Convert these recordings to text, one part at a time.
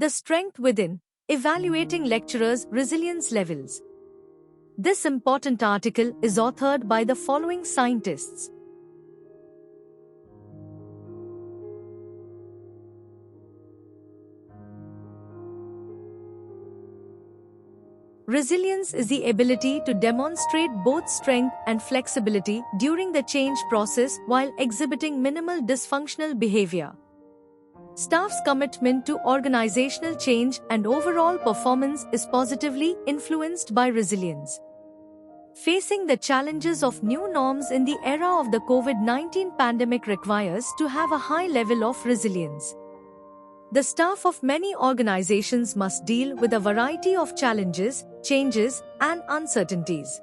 The strength within, evaluating lecturers' resilience levels. This important article is authored by the following scientists. Resilience is the ability to demonstrate both strength and flexibility during the change process while exhibiting minimal dysfunctional behavior. Staff's commitment to organizational change and overall performance is positively influenced by resilience. Facing the challenges of new norms in the era of the COVID-19 pandemic requires to have a high level of resilience. The staff of many organizations must deal with a variety of challenges, changes, and uncertainties.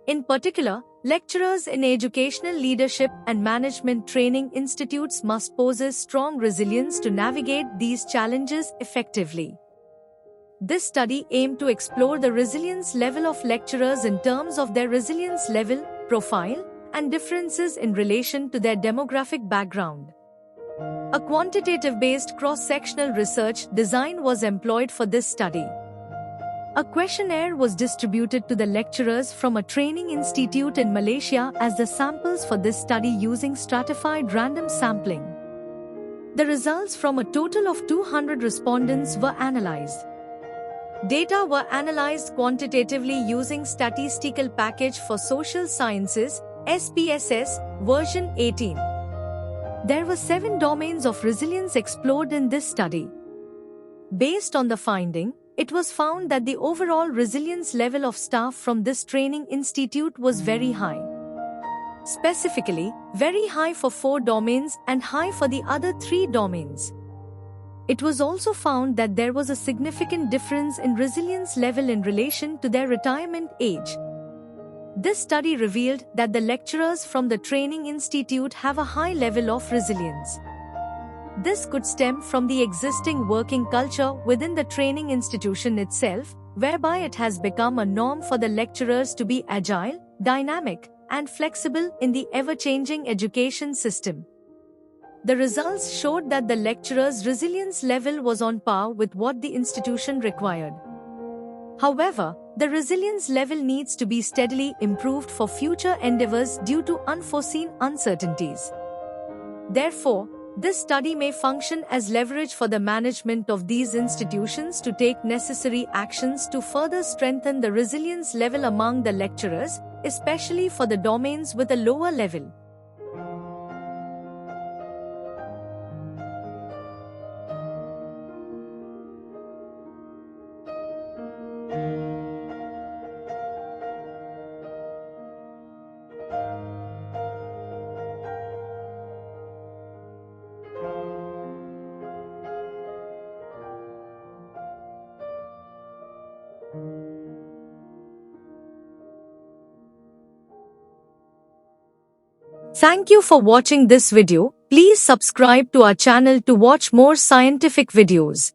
In particular, lecturers in educational leadership and management training institutes must possess strong resilience to navigate these challenges effectively. This study aimed to explore the resilience level of lecturers in terms of their resilience level, profile, and differences in relation to their demographic background. A quantitative-based cross-sectional research design was employed for this study. A questionnaire was distributed to the lecturers from a training institute in Malaysia as the samples for this study using stratified random sampling. The results from a total of 200 respondents were analyzed. Data were analyzed quantitatively using Statistical Package for Social Sciences, SPSS, version 18. There were 7 domains of resilience explored in this study. Based on the finding, it was found that the overall resilience level of staff from this training institute was very high. Specifically, very high for 4 domains and high for the other 3 domains. It was also found that there was a significant difference in resilience level in relation to their retirement age. This study revealed that the lecturers from the training institute have a high level of resilience. This could stem from the existing working culture within the training institution itself, whereby it has become a norm for the lecturers to be agile, dynamic, and flexible in the ever-changing education system. The results showed that the lecturers' resilience level was on par with what the institution required. However, the resilience level needs to be steadily improved for future endeavors due to unforeseen uncertainties. Therefore, this study may function as leverage for the management of these institutions to take necessary actions to further strengthen the resilience level among the lecturers, especially for the domains with a lower level. Thank you for watching this video. Please subscribe to our channel to watch more scientific videos.